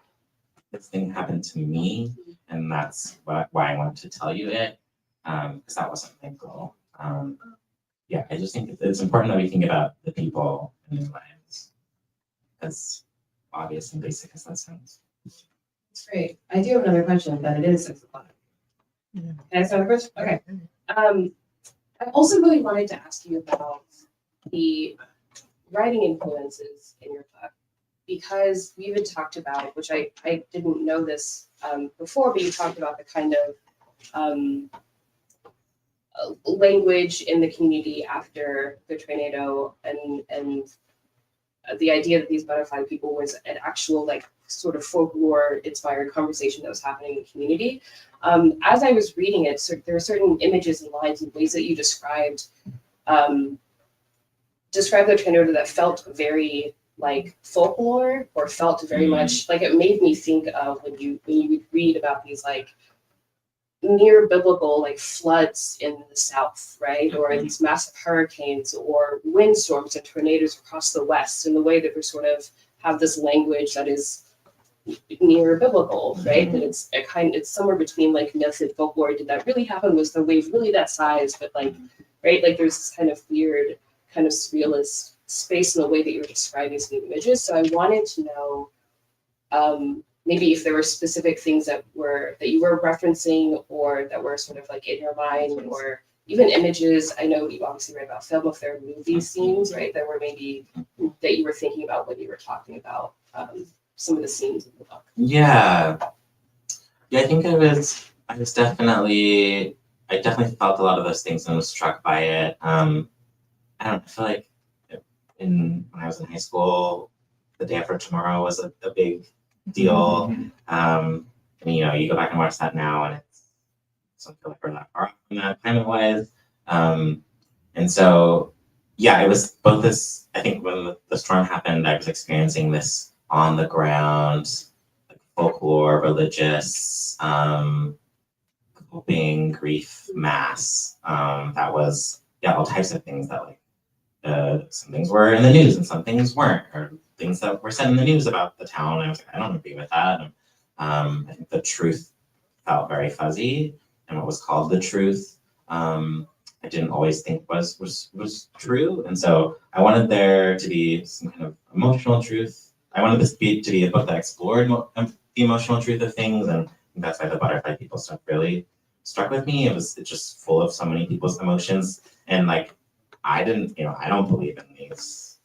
this thing happened to me, and that's why I wanted to tell you it, because that wasn't my goal. I just think it's important that we think about the people in their lives, as obvious and basic as that sounds. That's great. I do have another question, but it is 6 o'clock. Can I ask another question? Okay. I also really wanted to ask you about the writing influences in your book, because you had talked about, which I didn't know this before, but you talked about the kind of language in the community after the tornado and the idea that these butterfly people was an actual like sort of folklore inspired conversation that was happening in the community. As I was reading it, so there are certain images and lines and ways that you described the tornado that felt very like folklore, or felt very much like, it made me think of when you would read about these like near biblical like floods in the South, right? Or these massive hurricanes or windstorms and tornadoes across the West, in the way that we sort of have this language that is near biblical, right? That it's somewhere between like myth and folklore. Did that really happen? Was the wave really that size? But like, right, like there's this kind of weird, kind of surrealist space in the way that you're describing these new images. So I wanted to know maybe if there were specific things that you were referencing, or that were sort of like in your mind, or even images. I know you obviously write about film, if there are movie scenes, right, that were maybe that you were thinking about when you were talking about some of the scenes in the book. Yeah, I think I definitely felt a lot of those things and was struck by it. I feel like when I was in high school, The Day After Tomorrow was a big deal. And, you go back and watch that now, and it's feel like we're not far from that time it was. And so, yeah, it was both this. I think when the storm happened, I was experiencing this on the ground, like folklore, religious, coping, grief, mass. That was all types of things that like. Some things were in the news and some things weren't, or things that were said in the news about the town. I was like, I don't agree with that. And, I think the truth felt very fuzzy, and what was called the truth, I didn't always think was true. And so I wanted there to be some kind of emotional truth. I wanted this to be a book that explored the emotional truth of things, and I think that's why the butterfly people stuff really struck with me. It's just full of so many people's emotions, and like. I don't believe in these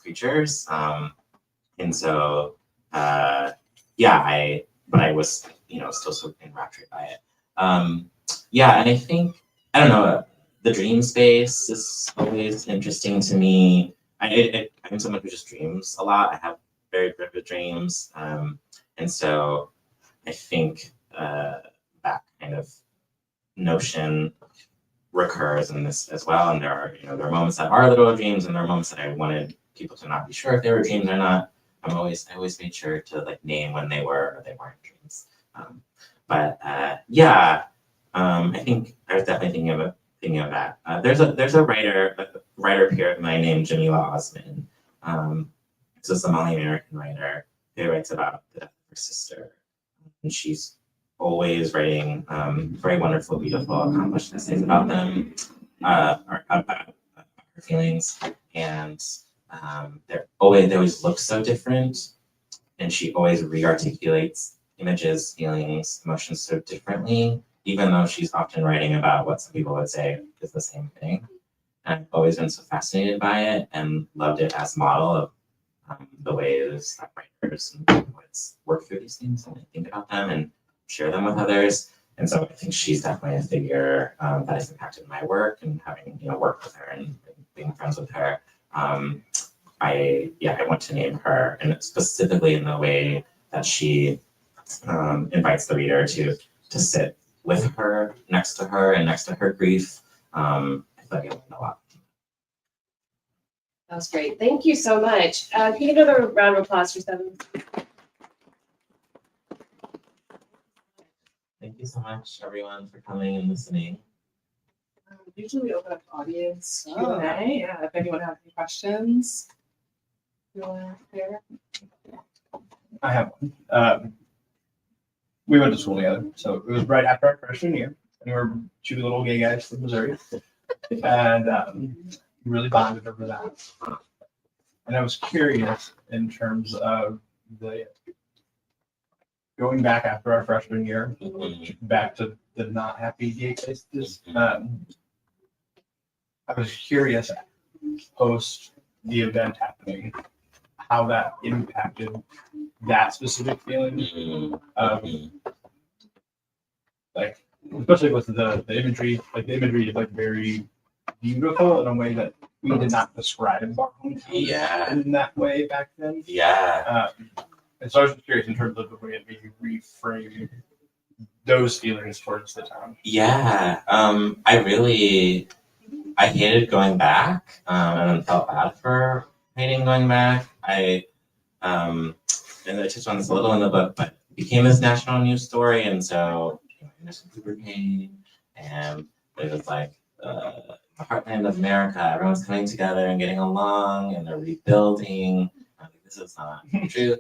creatures. And so, but I was, still so enraptured by it. And I think, I don't know, the dream space is always interesting to me. I'm someone who just dreams a lot. I have very vivid dreams. And so I think that kind of notion recurs in this as well, and there are moments that are literal dreams, and there are moments that I wanted people to not be sure if they were dreams or not. I always made sure to like name when they were or they weren't dreams. I think I was definitely thinking of that. There's a writer peer of mine named Jamila Osman. It's a Somali American writer who writes about the death of her sister, and she's always writing very wonderful, beautiful, accomplished essays about them, or about her feelings, and they always look so different, and she always re-articulates images, feelings, emotions so differently, even though she's often writing about what some people would say is the same thing. And I've always been so fascinated by it and loved it as a model of the ways that writers and poets work through these things and think about them and share them with others. And so I think she's definitely a figure that has impacted my work, and having worked with her and being friends with her. I want to name her, and specifically in the way that she invites the reader to sit with her, next to her, and next to her grief. I feel like I learned a lot. That was great. Thank you so much. Can you give another round of applause for Steffan? Thank you so much, everyone, for coming and listening. Usually we open up to audience Q&A. Yeah, if anyone has any questions. You want to share? I have one. We went to school together, so it was right after our freshman year, and we were two little gay guys from Missouri, and really bonded over that. And I was curious in terms of the going back after our freshman year, back to the not happy gay places. I was curious post the event happening, how that impacted that specific feeling of like, especially with the imagery, like the imagery is like very beautiful in a way that we did not describe our hometowns Yeah. in that way back then. Yeah. And so I was just curious in terms of the way that we reframe those feelings towards the town. Yeah. I hated going back, and then felt bad for hating going back. And I touched on this a little in the book, but it became this national news story, and so innocent people came, and it was like the heartland of America. Everyone's coming together and getting along, and they're rebuilding. I think this is not true.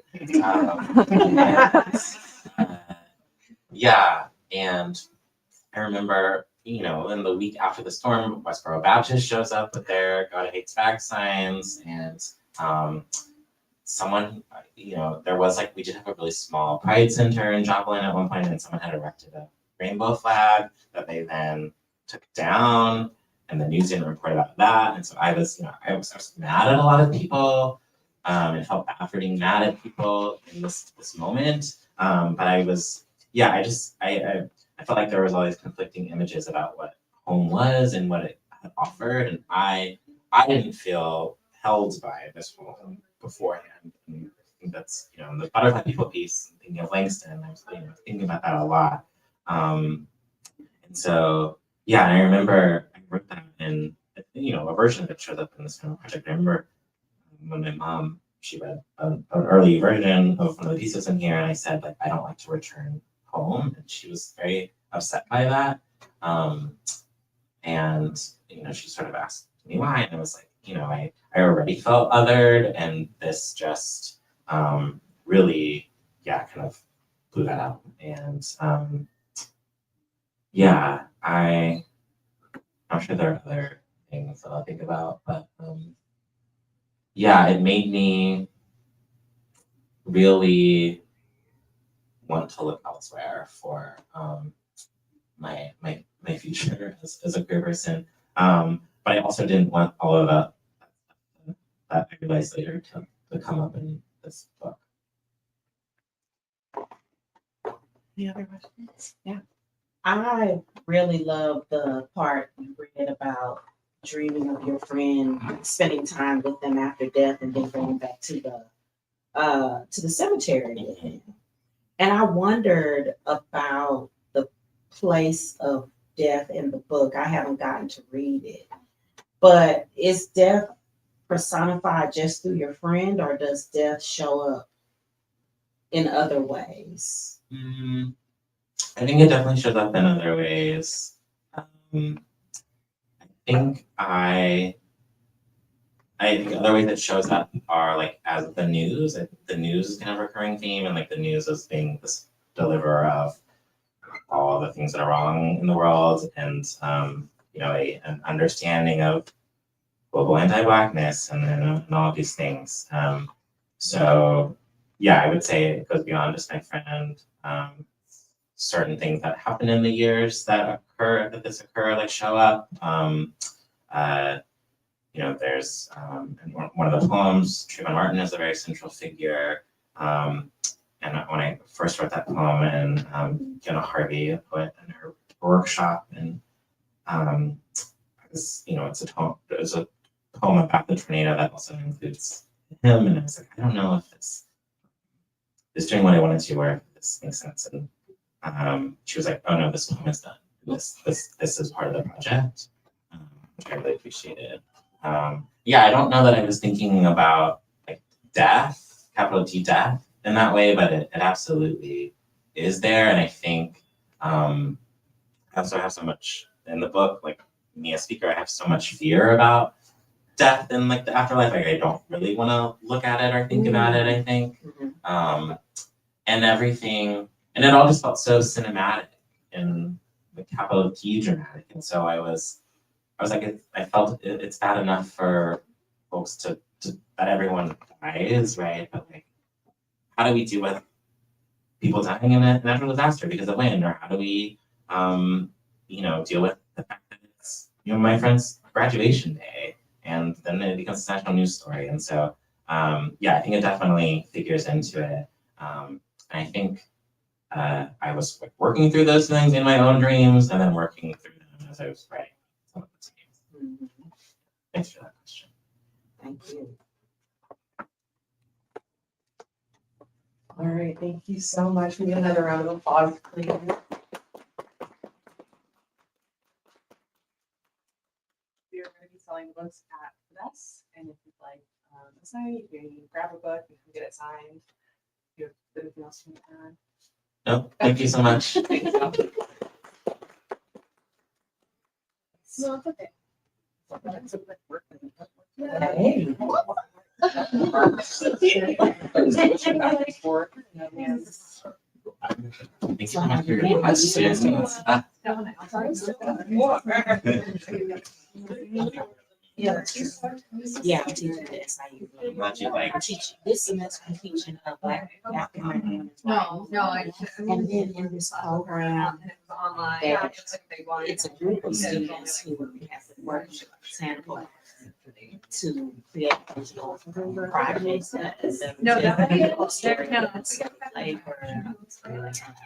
Yeah, and I remember, in the week after the storm, Westboro Baptist shows up with their God Hates Fag signs, and someone, there was like, we did have a really small pride center in Joplin at one point, and someone had erected a rainbow flag that they then took down, and the news didn't report about that. And so I was mad at a lot of people, and felt bad for being mad at people in this moment. But I was, I felt like there was all these conflicting images about what home was and what it had offered, and I didn't feel held by this home beforehand. And I think that's, the butterfly people piece, thinking of Langston, I was thinking about that a lot. And so, and I remember I wrote that in, a version of it shows up in this film project. I remember when my mom, she read an early version of one of the pieces in here, and I said, like, I don't like to return home, and she was very upset by that. And she sort of asked me why, and I was like, I already felt othered, and this just really, kind of blew that out. And I'm sure there are other things that I'll think about, but it made me really want to look elsewhere for my future as a queer person. But I also didn't want all of that I realized later to come up in this book. Any other questions? Yeah. I really love the part you read about dreaming of your friend, spending time with them after death, and then going back to the cemetery with him. And I wondered about the place of death in the book. I haven't gotten to read it, but is death personified just through your friend, or does death show up in other ways? I think it definitely shows up in other ways. I think other ways it shows up are like as the news. I think the news is kind of a recurring theme, and like the news as being this deliverer of all the things that are wrong in the world, and an understanding of global anti-Blackness and all of these things. So I would say it goes beyond just my friend. Certain things that happen in the years that this occur, like show up. There's in one of the poems, Trayvon Martin is a very central figure. And when I first wrote that poem, and Jenna Harvey, a poet, in her workshop, and it's a poem about the tornado that also includes him, and I was like, I don't know if this is doing what I wanted to, or if this makes sense. And she was like, oh no, this poem is done. This is part of the project, which I really appreciated. I don't know that I was thinking about like death, capital D death, in that way, but it absolutely is there. And I think I also have so much in the book, like me as speaker, I have so much fear about death and like the afterlife. Like I don't really want to look at it or think about it, I think. And everything, and it all just felt so cinematic and the capital T dramatic. And so I was like, I felt it's bad enough for folks to that everyone dies, right? But like, how do we deal with people dying in a natural disaster because of wind? Or how do we, deal with the fact that it's, my friend's graduation day, and then it becomes a national news story. And so, I think it definitely figures into it. And I think I was like working through those things in my own dreams, and then working through them as I was writing some of the scenes. Thanks for that question. Thank you. All right, thank you so much. We need another round of applause, please. We are going to be selling books at this, and if you'd like a sign, you can grab a book, you can get it signed. Do you have anything else you want to No, thank you so much. add? Thank you. No, it's okay. Hey. Thank you so much for your questions. Yeah. Yeah, I'm teaching this. Glad you like. I'm teaching this semester. I'm teaching a Black African American. And then in this program, that it's a group of students who have to work with sample to create digital projects.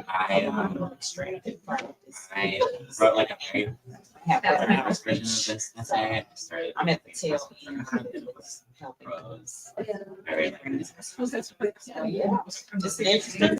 I Illustrated practice. I wrote like a very Have organized version of this essay. I started I'm at the tail end of helping. prose. Very like, So, yeah, just an interesting